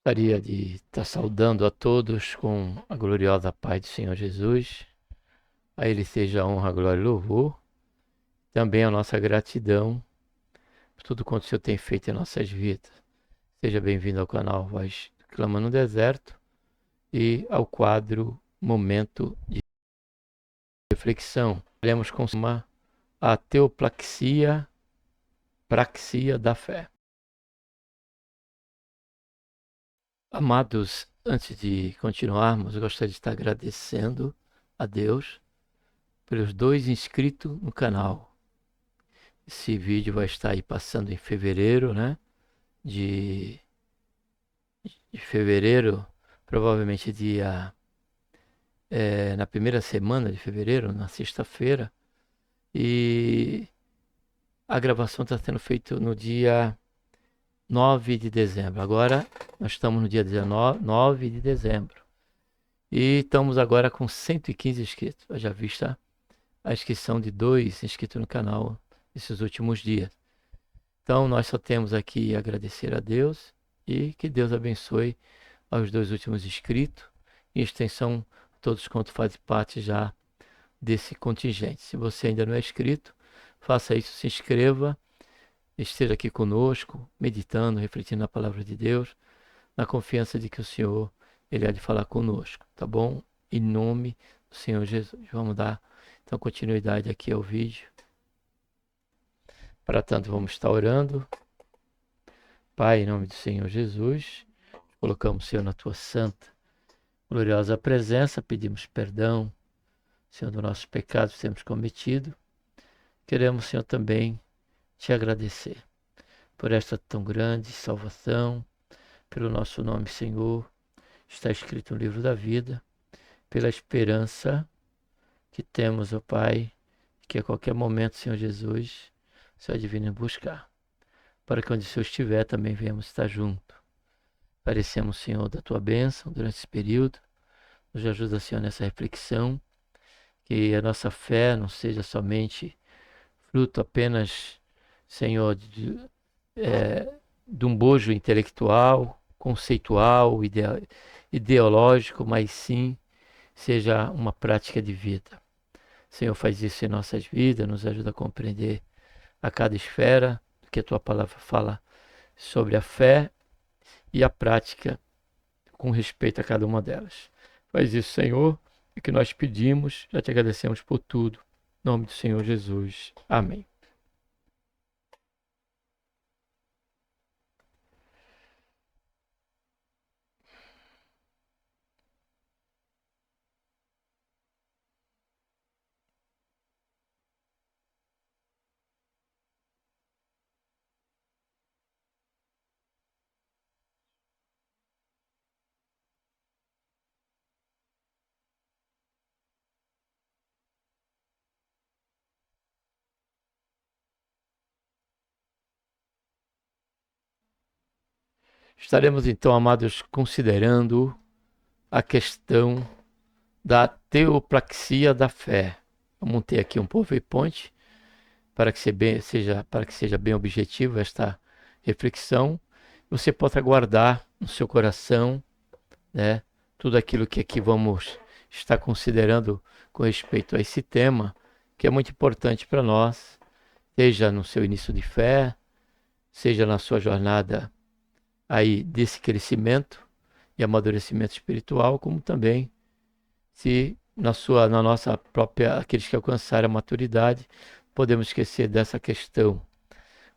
Gostaria de estar saudando a todos com a gloriosa paz do Senhor Jesus. A Ele seja a honra, a glória e louvor. Também a nossa gratidão por tudo quanto o Senhor tem feito em nossas vidas. Seja bem-vindo ao canal Voz do Clama no Deserto e ao quadro Momento de Reflexão. Iremos consumar a teopraxia da fé. Amados, antes de continuarmos, eu gostaria de estar agradecendo a Deus pelos 2 inscritos no canal. Esse vídeo vai estar aí passando em fevereiro, né? De fevereiro, provavelmente na primeira semana de fevereiro, na sexta-feira. E a gravação está sendo feita no dia 9 de dezembro. Agora nós estamos no dia 9 de dezembro. E estamos agora com 115 inscritos. Já vista a inscrição de 2 inscritos no canal esses últimos dias. Então nós só temos aqui a agradecer a Deus e que Deus abençoe aos 2 últimos inscritos, em extensão todos quanto fazem parte já desse contingente. Se você ainda não é inscrito, faça isso, se inscreva, esteja aqui conosco, meditando, refletindo na palavra de Deus, na confiança de que o Senhor, Ele há de falar conosco, tá bom? Em nome do Senhor Jesus. Vamos dar então continuidade aqui ao vídeo. Para tanto, vamos estar orando. Pai, em nome do Senhor Jesus, colocamos, Senhor, na tua santa, gloriosa presença, pedimos perdão, Senhor, dos nossos pecados que temos cometido. Queremos, Senhor, também te agradecer por esta tão grande salvação, pelo nosso nome, Senhor, está escrito no livro da vida, pela esperança que temos, ó Pai, que a qualquer momento, Senhor Jesus, o Senhor divino buscar, para que onde o Senhor estiver também venhamos estar junto. Carecemos, Senhor, da tua bênção durante esse período. Nos ajuda, Senhor, nessa reflexão, que a nossa fé não seja somente fruto apenas, Senhor, de um bojo intelectual, conceitual, ideológico, mas sim seja uma prática de vida. Senhor, faz isso em nossas vidas, nos ajuda a compreender a cada esfera que a tua palavra fala sobre a fé e a prática com respeito a cada uma delas. Faz isso, Senhor, e que nós pedimos, já te agradecemos por tudo. Em nome do Senhor Jesus. Amém. Estaremos então, amados, considerando a questão da teopraxia da fé. Eu montei aqui um PowerPoint para que seja bem objetivo esta reflexão. Você possa guardar no seu coração, né, tudo aquilo que aqui vamos estar considerando com respeito a esse tema, que é muito importante para nós, seja no seu início de fé, seja na sua jornada aí desse crescimento e amadurecimento espiritual, como também se na nossa própria, aqueles que alcançaram a maturidade, podemos esquecer dessa questão,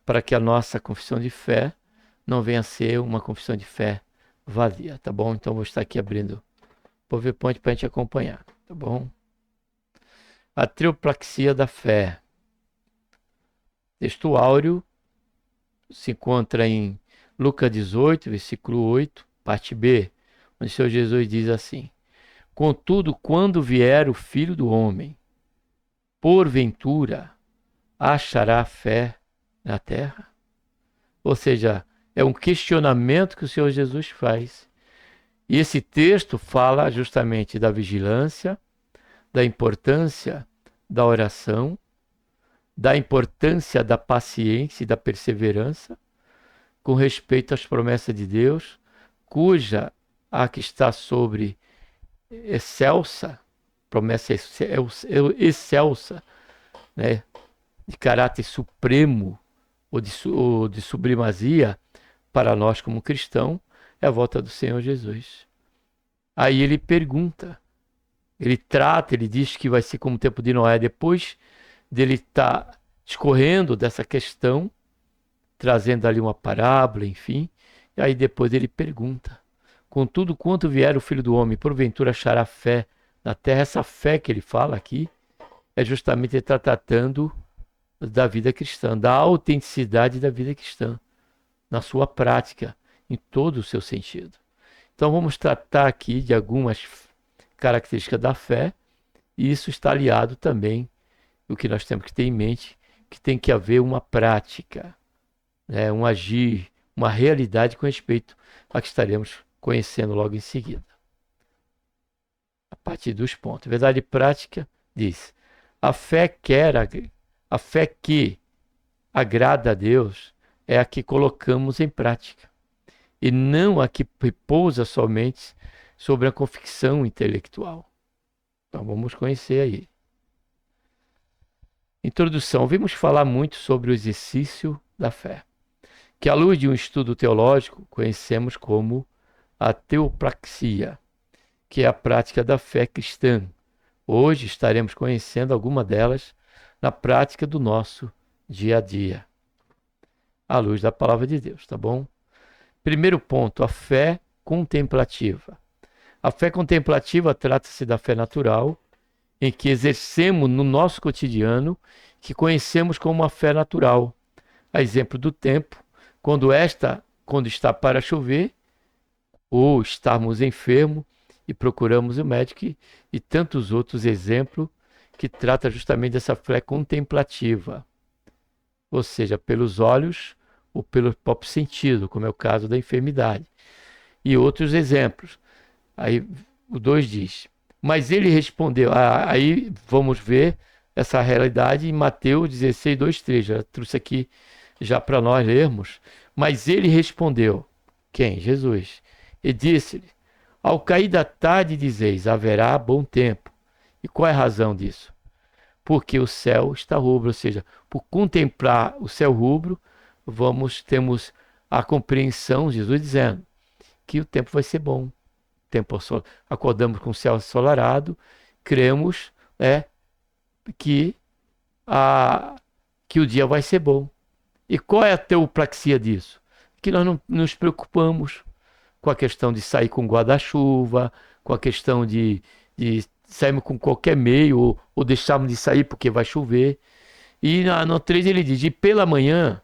para que a nossa confissão de fé não venha a ser uma confissão de fé vazia, tá bom? Então vou estar aqui abrindo o PowerPoint para a gente acompanhar, tá bom? A teopraxia da fé. Texto áureo se encontra em Lucas 18, versículo 8, parte B, onde o Senhor Jesus diz assim: contudo, quando vier o Filho do Homem, porventura achará fé na terra? Ou seja, é um questionamento que o Senhor Jesus faz. E esse texto fala justamente da vigilância, da importância da oração, da importância da paciência e da perseverança com respeito às promessas de Deus, cuja a que está sobre excelsa, promessa excelsa, né, de caráter supremo ou de sublimazia para nós como cristão, é a volta do Senhor Jesus. Aí ele pergunta, ele diz que vai ser como o tempo de Noé, depois dele estar discorrendo dessa questão, trazendo ali uma parábola, enfim, e aí depois ele pergunta, contudo, quanto vier o Filho do Homem, porventura achará fé na terra? Essa fé que ele fala aqui é justamente ele está tratando da vida cristã, da autenticidade da vida cristã, na sua prática, em todo o seu sentido. Então vamos tratar aqui de algumas características da fé, e isso está aliado também o que nós temos que ter em mente, que tem que haver uma prática, né, um agir, uma realidade com respeito a que estaremos conhecendo logo em seguida. A partir dos pontos. Verdade prática diz: a fé que agrada a Deus é a que colocamos em prática, e não a que repousa somente sobre a convicção intelectual. Então vamos conhecer aí. Introdução. Ouvimos falar muito sobre o exercício da fé, que à luz de um estudo teológico conhecemos como a teopraxia, que é a prática da fé cristã. Hoje estaremos conhecendo alguma delas na prática do nosso dia a dia, à luz da palavra de Deus, tá bom? Primeiro ponto, a fé contemplativa. A fé contemplativa trata-se da fé natural, em que exercemos no nosso cotidiano, que conhecemos como uma fé natural. A exemplo do tempo, quando está para chover, ou estarmos enfermos e procuramos o médico, e tantos outros exemplos que trata justamente dessa fé contemplativa, ou seja, pelos olhos ou pelo próprio sentido, como é o caso da enfermidade. E outros exemplos. Aí o 2 diz: mas ele respondeu. Aí vamos ver essa realidade em Mateus 16, 2, 3. Já trouxe aqui já para nós lermos. Mas ele respondeu. Quem? Jesus. E disse-lhe: ao cair da tarde dizeis, haverá bom tempo. E qual é a razão disso? Porque o céu está rubro, ou seja, por contemplar o céu rubro, temos a compreensão, Jesus dizendo, que o tempo vai ser bom. Acordamos com o céu ensolarado, cremos que o dia vai ser bom. E qual é a teopraxia disso? Que nós não nos preocupamos com a questão de sair com guarda-chuva, com a questão de sairmos com qualquer meio, ou deixarmos de sair porque vai chover. E no 3 ele diz: e pela manhã,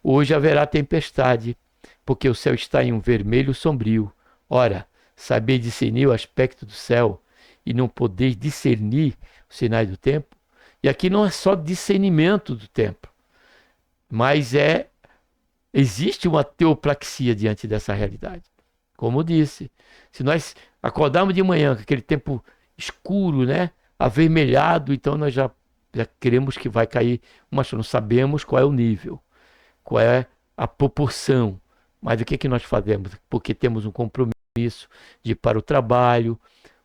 hoje haverá tempestade, porque o céu está em um vermelho sombrio. Ora, saber discernir o aspecto do céu e não poder discernir os sinais do tempo. E aqui não é só discernimento do tempo, mas existe uma teopraxia diante dessa realidade. Como disse, se nós acordarmos de manhã com aquele tempo escuro, né, avermelhado, então nós já queremos que vai cair uma chuva. Não sabemos qual é o nível, qual é a proporção, mas o que nós fazemos? Porque temos um compromisso de ir para o trabalho,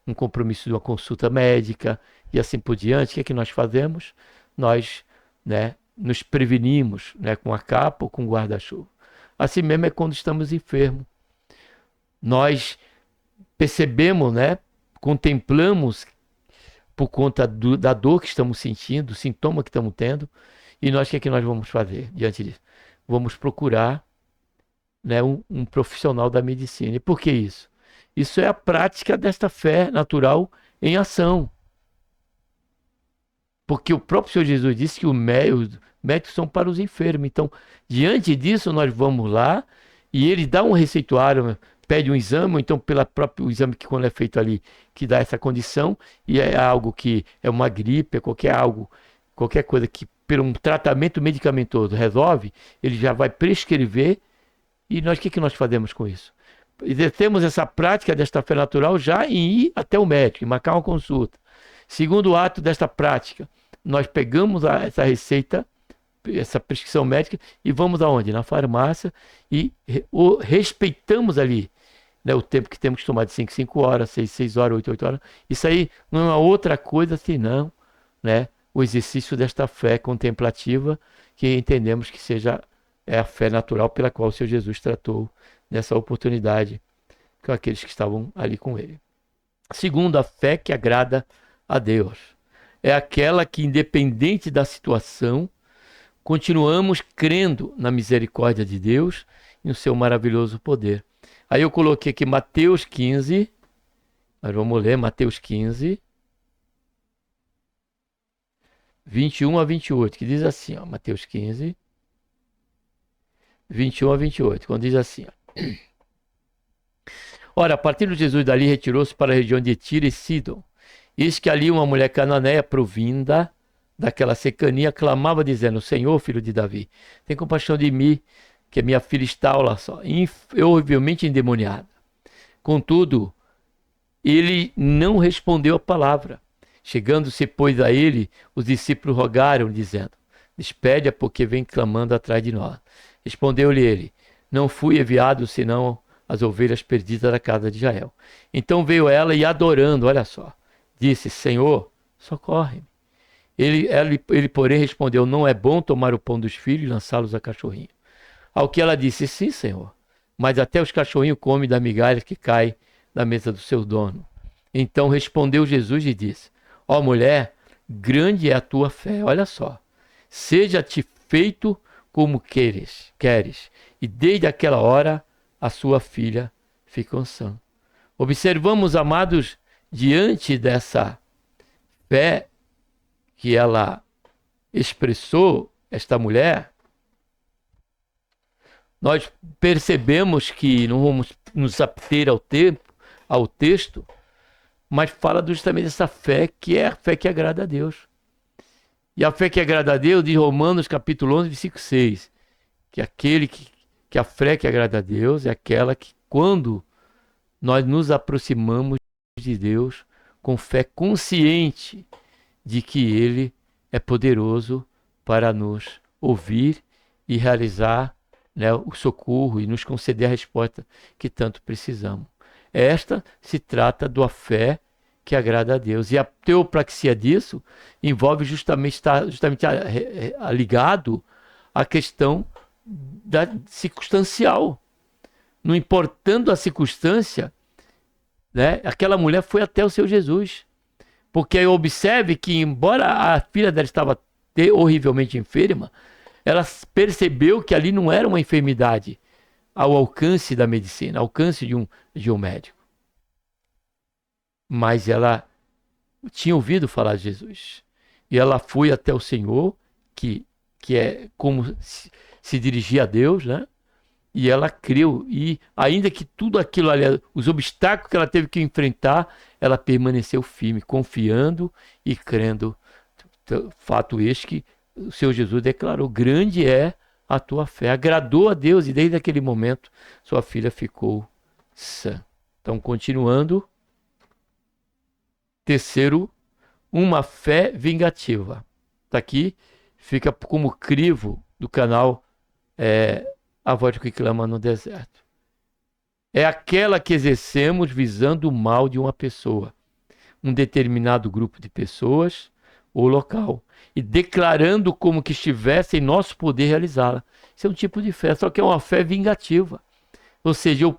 um compromisso de uma consulta médica e assim por diante. O que nós fazemos? Nós, nos prevenimos, com a capa ou com o guarda-chuva. Assim mesmo é quando estamos enfermos. Nós percebemos, contemplamos por conta da dor que estamos sentindo, do sintoma que estamos tendo, e nós, o que nós vamos fazer diante disso? Vamos procurar um profissional da medicina. E por que isso? Isso é a prática desta fé natural em ação. Porque o próprio Senhor Jesus disse que os médicos são para os enfermos. Então, diante disso, nós vamos lá e ele dá um receituário, pede um exame, ou então pelo próprio exame que quando é feito ali, que dá essa condição, e é algo que é uma gripe, qualquer coisa que por um tratamento medicamentoso resolve, ele já vai prescrever. E nós, o que nós fazemos com isso? E temos essa prática desta fé natural já em ir até o médico, em marcar uma consulta. Segundo ato desta prática, nós pegamos essa receita, essa prescrição médica, e vamos aonde? Na farmácia, e respeitamos ali né, o tempo que temos que tomar de 5 em 5 horas, 6 em 6 horas, 8 em 8 horas. Isso aí não é uma outra coisa senão, né, o exercício desta fé contemplativa que entendemos que seja a fé natural pela qual o Senhor Jesus tratou nessa oportunidade com aqueles que estavam ali com ele. Segundo, a fé que agrada a Deus. É aquela que, independente da situação, continuamos crendo na misericórdia de Deus e no seu maravilhoso poder. Aí eu coloquei aqui Mateus 15, nós vamos ler Mateus 15, 21 a 28, que diz assim, ó, Mateus 15, 21 a 28, quando diz assim, ó. Ora, partindo Jesus dali, retirou-se para a região de Tiro e Sidom. Eis que ali uma mulher cananeia provinda daquela cercania clamava dizendo: Senhor, filho de Davi, tem compaixão de mim, que a minha filha está, olha só, horrivelmente endemoniada. Contudo, ele não respondeu a palavra. Chegando-se, pois, a ele, os discípulos rogaram, dizendo: Despede-a, porque vem clamando atrás de nós. Respondeu-lhe ele: Não fui enviado, senão as ovelhas perdidas da casa de Israel. Então veio ela e, adorando, olha só, disse: Senhor, socorre-me. Ele, porém, respondeu: Não é bom tomar o pão dos filhos e lançá-los a cachorrinho. Ao que ela disse: Sim, Senhor, mas até os cachorrinhos comem da migalha que cai da mesa do seu dono. Então respondeu Jesus e disse: Ó mulher, grande é a tua fé, olha só, seja-te feito como queres. E desde aquela hora a sua filha ficou sã. Observamos, amados, diante dessa fé que ela expressou, esta mulher, nós percebemos que não vamos nos ater ao texto, mas fala justamente dessa fé que é a fé que agrada a Deus. E a fé que agrada a Deus, de Romanos capítulo 11, versículo 6, que a fé que agrada a Deus é aquela que, quando nós nos aproximamos de Deus com fé consciente de que Ele é poderoso para nos ouvir e realizar, né, o socorro e nos conceder a resposta que tanto precisamos. Esta se trata da fé que agrada a Deus. E a teopraxia disso envolve está justamente ligado à questão da circunstancial. Não importando a circunstância, né, aquela mulher foi até o seu Jesus. Porque observe que, embora a filha dela estava horrivelmente enferma, ela percebeu que ali não era uma enfermidade ao alcance da medicina, ao alcance de um médico. Mas ela tinha ouvido falar de Jesus. E ela foi até o Senhor, que é como se dirigir a Deus, né? E ela creu. E ainda que tudo aquilo ali, os obstáculos que ela teve que enfrentar, ela permaneceu firme, confiando e crendo. Fato este que o Senhor Jesus declarou: grande é a tua fé. Agradou a Deus e desde aquele momento sua filha ficou sã. Então, continuando. Terceiro, uma fé vingativa. Está aqui, fica como crivo do canal A Voz que Clama no Deserto. É aquela que exercemos visando o mal de uma pessoa, um determinado grupo de pessoas ou local, e declarando como que estivesse em nosso poder realizá-la. Isso é um tipo de fé, só que é uma fé vingativa. Ou seja, eu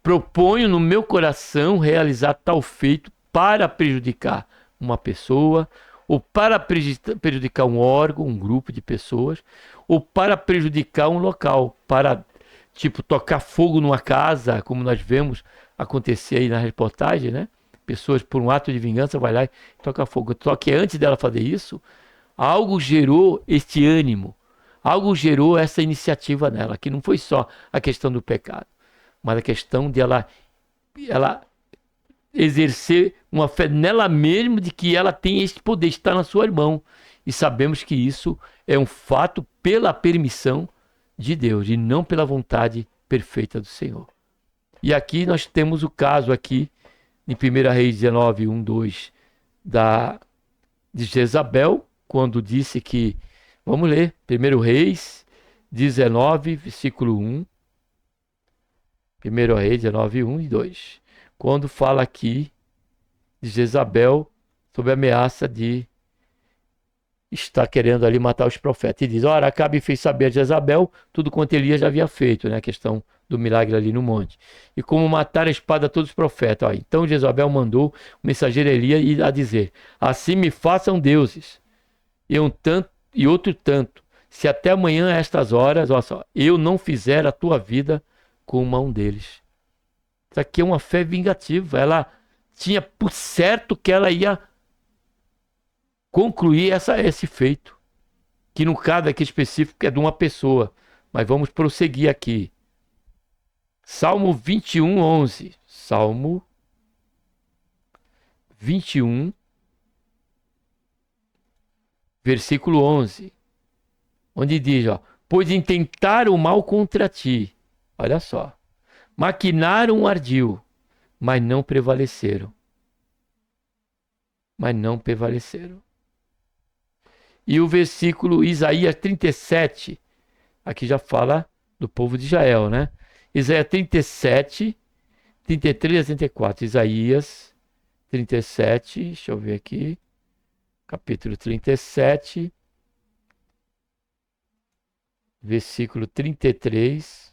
proponho no meu coração realizar tal feito para prejudicar uma pessoa, ou para prejudicar um órgão, um grupo de pessoas, ou para prejudicar um local, para, tipo, tocar fogo numa casa, como nós vemos acontecer aí na reportagem, né? Pessoas, por um ato de vingança, vai lá e toca fogo. Só que antes dela fazer isso, algo gerou este ânimo, algo gerou essa iniciativa nela, que não foi só a questão do pecado, mas a questão de ela exercer uma fé nela mesma de que ela tem esse poder, está na sua mão. E sabemos que isso é um fato pela permissão de Deus e não pela vontade perfeita do Senhor. E aqui nós temos o caso aqui, em 1 Reis 19, 1, 2, de Jezabel, quando disse que, vamos ler, 1 Reis 19, versículo 1. 1 Reis 19, 1 e 2. Quando fala aqui de Jezabel sob a ameaça de estar querendo ali matar os profetas. E diz, ora, Acabe fez saber a Jezabel tudo quanto Elias já havia feito, né? A questão do milagre ali no monte. E como matar a espada a todos os profetas. Ó, então Jezabel mandou o mensageiro Elias a dizer, assim me façam deuses, e um tanto e outro tanto, se até amanhã a estas horas, olha só, eu não fizer a tua vida como a um deles. Isso aqui é uma fé vingativa. Ela tinha por certo que ela ia concluir esse feito, que no caso aqui específico é de uma pessoa, mas vamos prosseguir aqui. Salmo 21, 11. Salmo 21, versículo 11, onde diz, ó, pois intentaram o mal contra ti, olha só, maquinaram um ardil, mas não prevaleceram. E o versículo Isaías 37, aqui já fala do povo de Israel, né? Isaías 37, 33 a 34. Isaías 37, deixa eu ver aqui. Capítulo 37, versículo 33.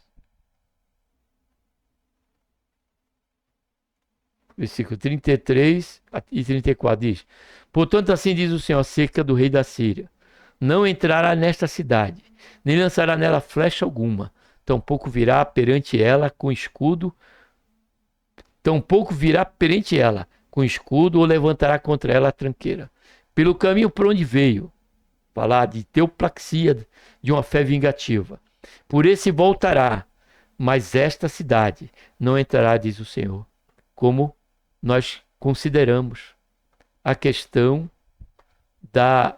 Versículo 33 e 34 diz, portanto assim diz o Senhor acerca do rei da Síria, não entrará nesta cidade, nem lançará nela flecha alguma, tampouco virá perante ela com escudo ou levantará contra ela a tranqueira. Pelo caminho por onde veio, falar de teoplaxia, de uma fé vingativa, por esse voltará, mas esta cidade não entrará, diz o Senhor. Como nós consideramos a questão da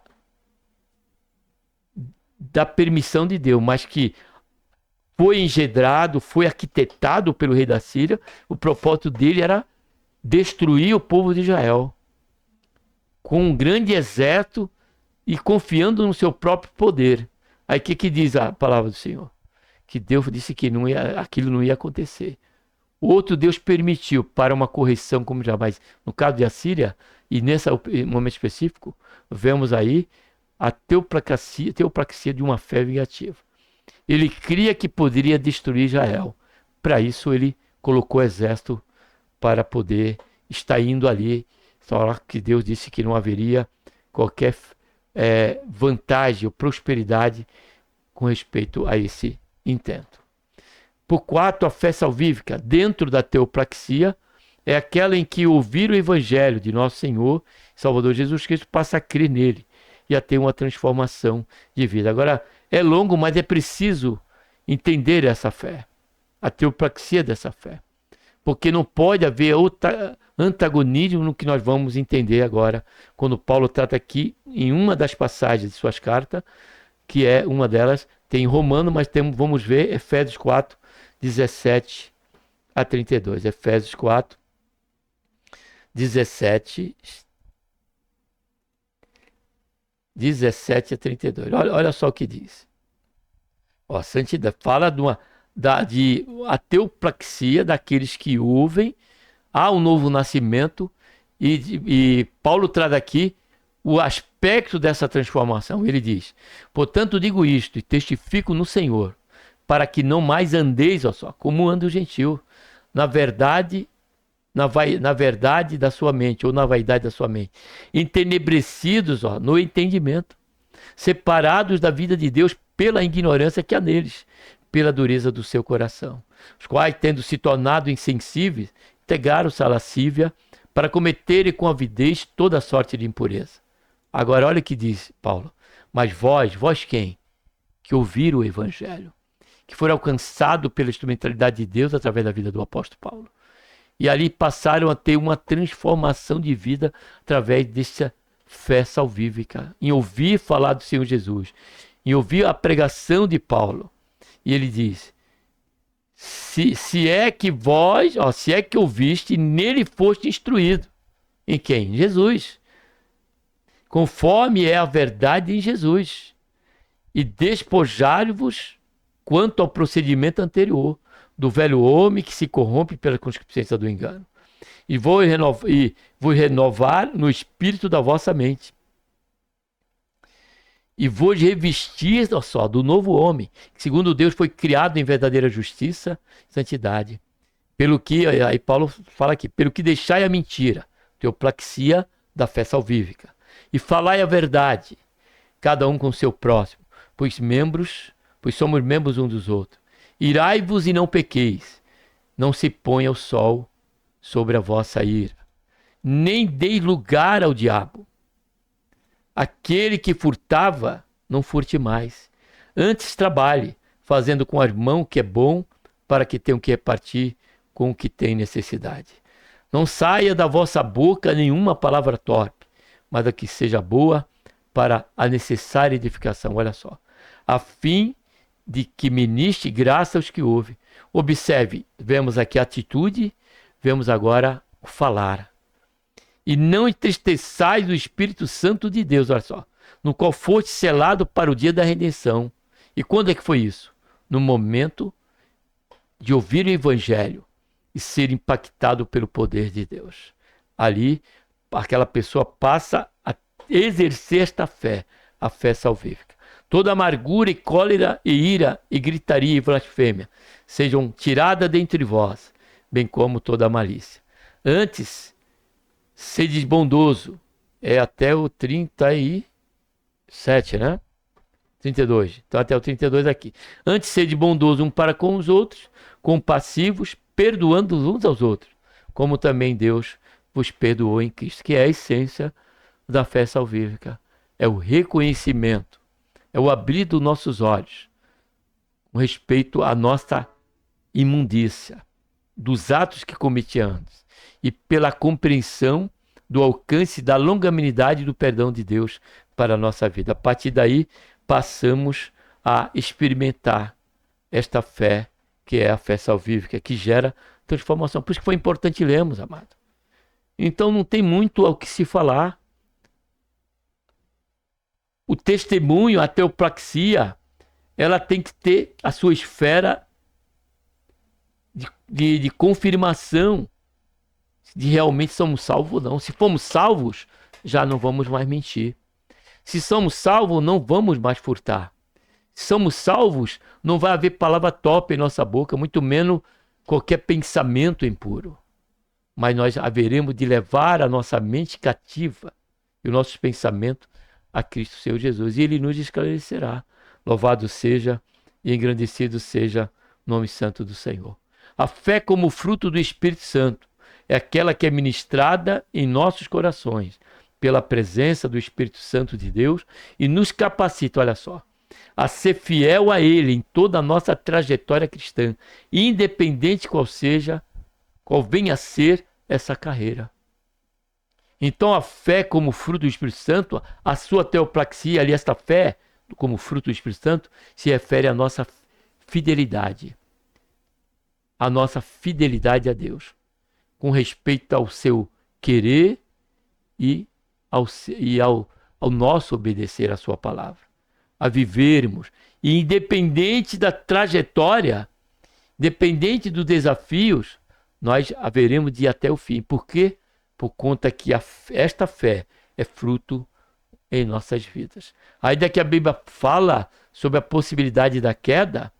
permissão de Deus, mas que foi engendrado, foi arquitetado pelo rei da Síria. O propósito dele era destruir o povo de Israel com um grande exército e confiando no seu próprio poder. Aí o que diz a palavra do Senhor? Que Deus disse que aquilo não ia acontecer. Outro Deus permitiu para uma correção como jamais. No caso de Assíria, e nesse momento específico, vemos aí a teopraxia de uma fé vingativa. Ele cria que poderia destruir Israel. Para isso ele colocou exército para poder estar indo ali. Só que Deus disse que não haveria qualquer vantagem ou prosperidade com respeito a esse intento. Por 4, a fé salvífica, dentro da teopraxia, é aquela em que ouvir o evangelho de nosso Senhor e Salvador Jesus Cristo passa a crer nele e a ter uma transformação de vida. Agora, é longo, mas é preciso entender essa fé, a teopraxia dessa fé, porque não pode haver antagonismo no que nós vamos entender agora, quando Paulo trata aqui, em uma das passagens de suas cartas, que é uma delas, tem em Romano, mas vamos ver Efésios 4, 17 a 32. Efésios 4, 17 a 32. Olha só o que diz. Ó, santidade fala de a teopraxia daqueles que ouvem, há um novo nascimento, e Paulo traz aqui o aspecto dessa transformação. Ele diz, portanto digo isto e testifico no Senhor, para que não mais andeis, ó só, como anda o gentio, na verdade da sua mente, ou na vaidade da sua mente, entenebrecidos, ó, no entendimento, separados da vida de Deus pela ignorância que há neles, pela dureza do seu coração, os quais, tendo se tornado insensíveis, entregaram-se à lascívia para cometerem com avidez toda sorte de impureza. Agora olha o que diz Paulo, mas vós quem? Que ouviram o evangelho, que foram alcançados pela instrumentalidade de Deus através da vida do apóstolo Paulo. E ali passaram a ter uma transformação de vida através dessa fé salvífica, em ouvir falar do Senhor Jesus, em ouvir a pregação de Paulo. E ele diz, se é que ouviste, nele foste instruído. Em quem? Em Jesus. Conforme é a verdade em Jesus. E despojar-vos quanto ao procedimento anterior, do velho homem que se corrompe pela concupiscência do engano. E vou renovar no espírito da vossa mente. E vos revestir, olha só, do novo homem, que segundo Deus foi criado em verdadeira justiça e santidade. Pelo que, aí Paulo fala aqui, pelo que deixai a mentira, teoplaxia da fé salvífica, e falai a verdade, cada um com o seu próximo, pois somos membros uns dos outros. Irai-vos e não pequeis, não se ponha o sol sobre a vossa ira, nem deis lugar ao diabo. Aquele que furtava, não furte mais. Antes trabalhe, fazendo com as mãos o que é bom, para que tenham que repartir com o que tem necessidade. Não saia da vossa boca nenhuma palavra torpe, mas a que seja boa para a necessária edificação. Olha só. A fim de que ministre graça aos que ouvem. Observe, vemos aqui a atitude, vemos agora o falar. E não entristeçais o Espírito Santo de Deus, olha só, no qual foste selado para o dia da redenção. E quando é que foi isso? No momento de ouvir o Evangelho e ser impactado pelo poder de Deus. Ali, aquela pessoa passa a exercer esta fé, a fé salvífica. Toda amargura e cólera e ira e gritaria e blasfêmia sejam tiradas dentre vós, bem como toda malícia. Antes, sede bondoso, é até o 37, né? 32, então até o 32 aqui. Antes, sede bondoso um para com os outros, compassivos, perdoando uns aos outros, como também Deus vos perdoou em Cristo, que é a essência da fé salvífica. É o reconhecimento, é o abrir dos nossos olhos, com respeito à nossa imundícia, dos atos que cometi antes, e pela compreensão do alcance da longanimidade do perdão de Deus para a nossa vida. A partir daí, passamos a experimentar esta fé, que é a fé salvífica, que gera transformação. Por isso que foi importante lermos, amado. Então não tem muito ao que se falar. O testemunho, a teopraxia, ela tem que ter a sua esfera de confirmação de realmente somos salvos ou não. Se fomos salvos, já não vamos mais mentir. Se somos salvos, não vamos mais furtar. Se somos salvos, não vai haver palavra torpe em nossa boca, muito menos qualquer pensamento impuro. Mas nós haveremos de levar a nossa mente cativa e os nossos pensamentos a Cristo Senhor Jesus. E Ele nos esclarecerá. Louvado seja e engrandecido seja o nome santo do Senhor. A fé como fruto do Espírito Santo é aquela que é ministrada em nossos corações pela presença do Espírito Santo de Deus e nos capacita, olha só, a ser fiel a Ele em toda a nossa trajetória cristã, independente qual venha a ser essa carreira. Então a fé como fruto do Espírito Santo, a sua teopraxia, ali esta fé como fruto do Espírito Santo, se refere à nossa fidelidade. A nossa fidelidade a Deus, com respeito ao seu querer e ao nosso obedecer à sua palavra. A vivermos, e independente da trajetória, independente dos desafios, nós haveremos de ir até o fim. Por quê? Por conta que esta fé é fruto em nossas vidas. Ainda que a Bíblia fala sobre a possibilidade da queda,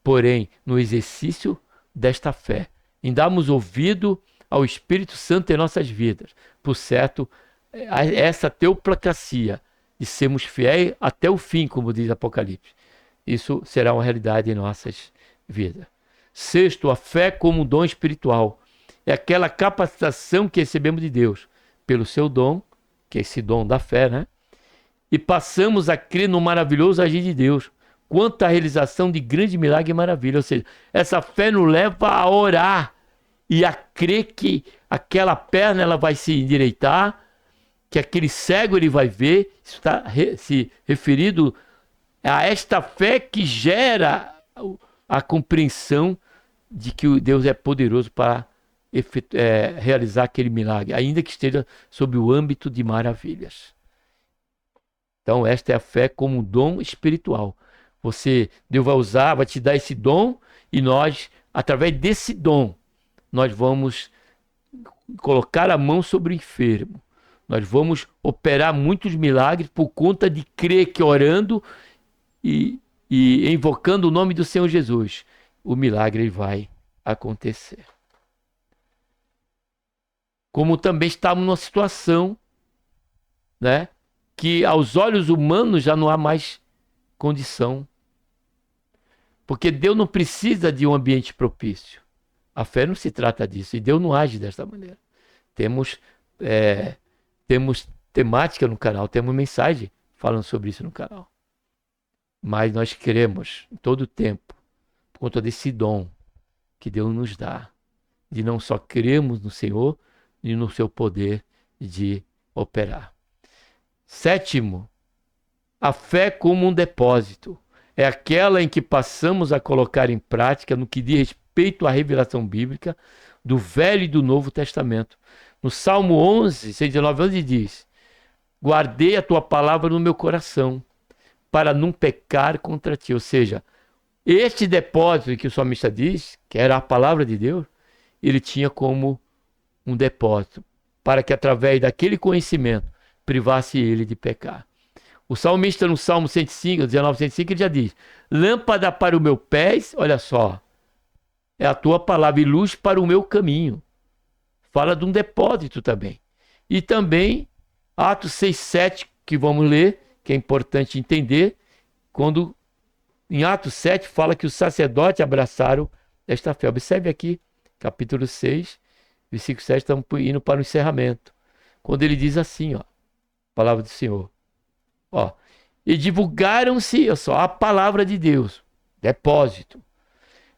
porém, no exercício desta fé, em darmos ouvido ao Espírito Santo em nossas vidas, por certo, essa teoplacacia de sermos fiéis até o fim, como diz Apocalipse, isso será uma realidade em nossas vidas. Sexto, a fé como um dom espiritual. É aquela capacitação que recebemos de Deus pelo seu dom, que é esse dom da fé, né? E passamos a crer no maravilhoso agir de Deus, quanto à realização de grande milagre e maravilha. Ou seja, essa fé nos leva a orar e a crer que aquela perna ela vai se endireitar, que aquele cego ele vai ver. Isso está se referido a esta fé que gera a compreensão de que Deus é poderoso para realizar aquele milagre, ainda que esteja sob o âmbito de maravilhas. Então esta é a fé como um dom espiritual. Deus vai te dar esse dom e nós através desse dom, nós vamos colocar a mão sobre o enfermo. Nós vamos operar muitos milagres por conta de crer que orando e invocando o nome do Senhor Jesus, o milagre vai acontecer. Como também estamos numa situação, né, que aos olhos humanos já não há mais condição. Porque Deus não precisa de um ambiente propício. A fé não se trata disso. E Deus não age desta maneira. Temos temática no canal, temos mensagem falando sobre isso no canal. Mas nós queremos, em todo o tempo, por conta desse dom que Deus nos dá, de não só crermos no Senhor e no seu poder de operar. Sétimo, a fé como um depósito. É aquela em que passamos a colocar em prática no que diz respeito à revelação bíblica do Velho e do Novo Testamento. No Salmo 11, 119, 11 diz: guardei a tua palavra no meu coração, para não pecar contra ti. Ou seja, este depósito que o salmista diz, que era a palavra de Deus, ele tinha como um depósito, para que através daquele conhecimento privasse ele de pecar. O salmista no Salmo 105, 19, 105, ele já diz: lâmpada para o meu pés, olha só, é a tua palavra, e luz para o meu caminho. Fala de um depósito também. E também, Atos 6, 7, que vamos ler, que é importante entender, quando em Atos 7 fala que os sacerdotes abraçaram esta fé. Observe aqui, capítulo 6, versículo 7, estamos indo para o encerramento. Quando ele diz assim, ó, palavra do Senhor. Ó, e divulgaram-se, só, a palavra de Deus, depósito,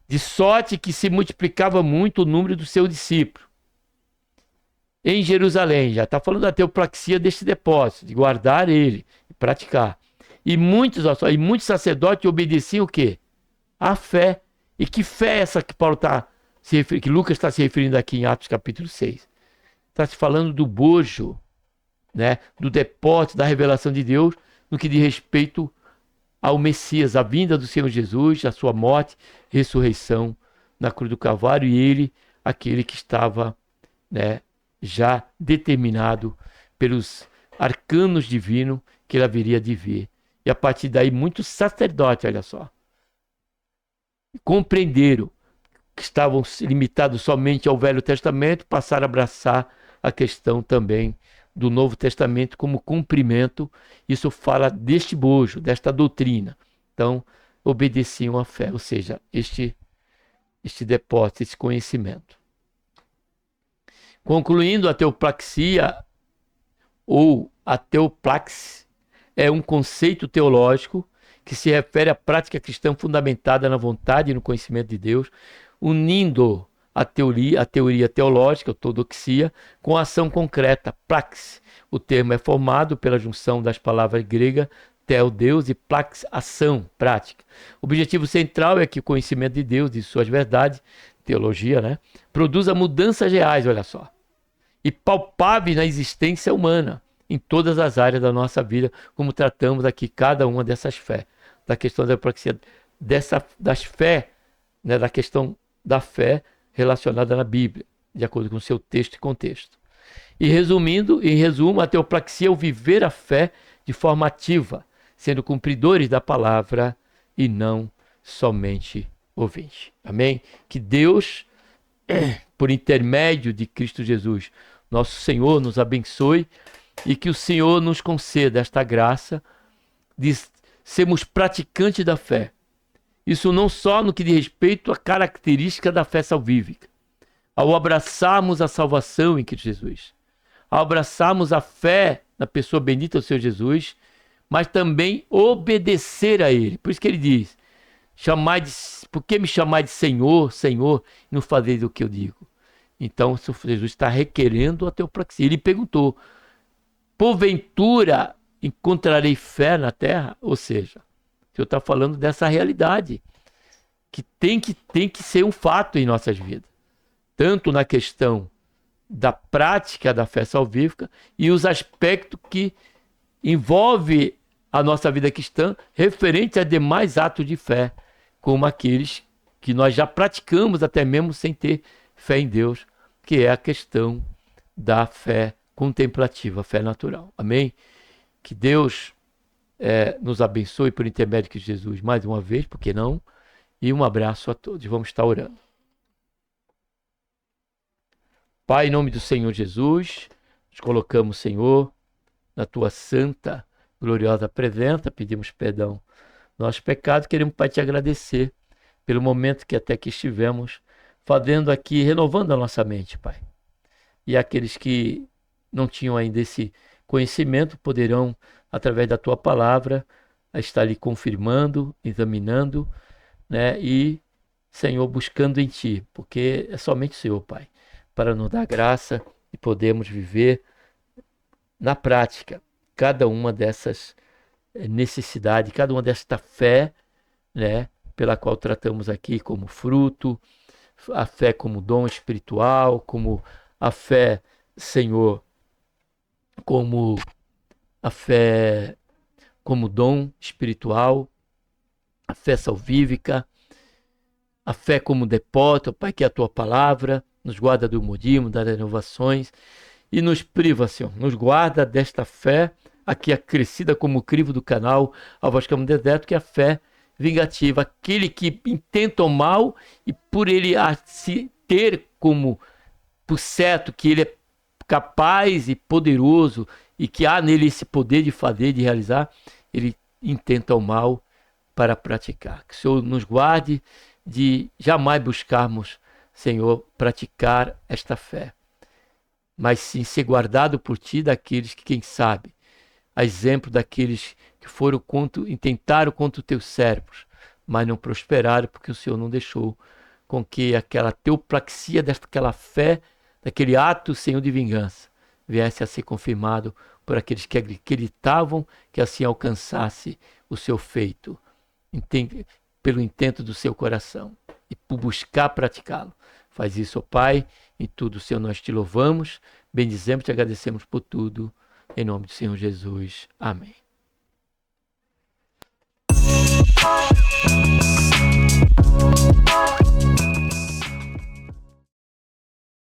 de sorte que se multiplicava muito o número dos seus discípulos. Em Jerusalém, já está falando da teopraxia deste depósito, de guardar ele e praticar. E muitos sacerdotes obedeciam o quê? A fé. E que fé é essa que Paulo está se referindo, que Lucas está se referindo aqui em Atos capítulo 6? Está se falando do bojo, né, do depósito da revelação de Deus no que diz respeito ao Messias, a vinda do Senhor Jesus, a sua morte, ressurreição na cruz do Calvário, e ele, aquele que estava, né, já determinado pelos arcanos divinos que ele haveria de vir. E a partir daí muitos sacerdotes, olha só, compreenderam que estavam limitados somente ao Velho Testamento, passaram a abraçar a questão também do Novo Testamento como cumprimento. Isso fala deste bojo, desta doutrina. Então, obedeciam à fé, ou seja, este depósito, esse conhecimento. Concluindo, a teopraxia ou a teopraxis é um conceito teológico que se refere à prática cristã fundamentada na vontade e no conhecimento de Deus, unindo a teoria teológica, a ortodoxia, com a ação concreta, praxis. O termo é formado pela junção das palavras gregas theo, Deus, e praxis, ação, prática. O objetivo central é que o conhecimento de Deus e suas verdades, teologia, né, produza mudanças reais, olha só, e palpáveis na existência humana, em todas as áreas da nossa vida, como tratamos aqui cada uma dessas fé, da questão da praxia, das fé, né, da questão da fé relacionada na Bíblia, de acordo com o seu texto e contexto. E em resumo, a teopraxia é o viver a fé de forma ativa, sendo cumpridores da palavra e não somente ouvintes. Amém? Que Deus, por intermédio de Cristo Jesus, nosso Senhor, nos abençoe e que o Senhor nos conceda esta graça de sermos praticantes da fé. Isso não só no que diz respeito à característica da fé salvífica. Ao abraçarmos a salvação em Cristo Jesus, ao abraçarmos a fé na pessoa bendita do Senhor Jesus, mas também obedecer a Ele. Por isso que ele diz, por que me chamar de Senhor, Senhor, e não fazer o que eu digo? Então, Jesus está requerendo a teopraxia. Ele perguntou, porventura encontrarei fé na terra? Ou seja, o Senhor está falando dessa realidade, que tem que ser um fato em nossas vidas. Tanto na questão da prática da fé salvífica e os aspectos que envolvem a nossa vida cristã referente a demais atos de fé, como aqueles que nós já praticamos até mesmo sem ter fé em Deus, que é a questão da fé contemplativa, a fé natural. Amém? Que Deus nos abençoe por intermédio de Jesus mais uma vez, por que não? E um abraço a todos. Vamos estar orando. Pai, em nome do Senhor Jesus, nos colocamos, Senhor, na tua santa, gloriosa presença, pedimos perdão nosso pecado, queremos, Pai, te agradecer pelo momento que até que estivemos fazendo aqui, renovando a nossa mente, Pai. E aqueles que não tinham ainda esse conhecimento poderão, através da tua palavra, estar ali confirmando, examinando, né? E, Senhor, buscando em ti, porque é somente o Senhor, Pai, para nos dar graça e podermos viver na prática cada uma dessas necessidades, cada uma desta fé, né? Pela qual tratamos aqui como fruto, a fé como dom espiritual, como a fé, Senhor, como a fé como dom espiritual, a fé salvífica, a fé como depósito, Pai, que é a tua palavra, nos guarda do modismo, das renovações e nos priva, Senhor, nos guarda desta fé aqui acrescida como o crivo do canal ao Voz Caminho Deserto, que é a fé vingativa, aquele que intenta o mal e por ele se ter como por certo que ele é capaz e poderoso e que há nele esse poder de fazer, de realizar, ele intenta o mal para praticar. Que o Senhor nos guarde de jamais buscarmos, Senhor, praticar esta fé, mas sim ser guardado por ti daqueles que, quem sabe, a exemplo daqueles que foram intentaram contra os teus servos, mas não prosperaram, porque o Senhor não deixou com que aquela teoplaxia daquela fé, daquele ato, Senhor, de vingança, viesse a ser confirmado por aqueles que acreditavam que assim alcançasse o seu feito, pelo intento do seu coração e por buscar praticá-lo. Faz isso, ó Pai, em tudo, Senhor, nós te louvamos, bendizemos, te agradecemos por tudo, em nome do Senhor Jesus. Amém.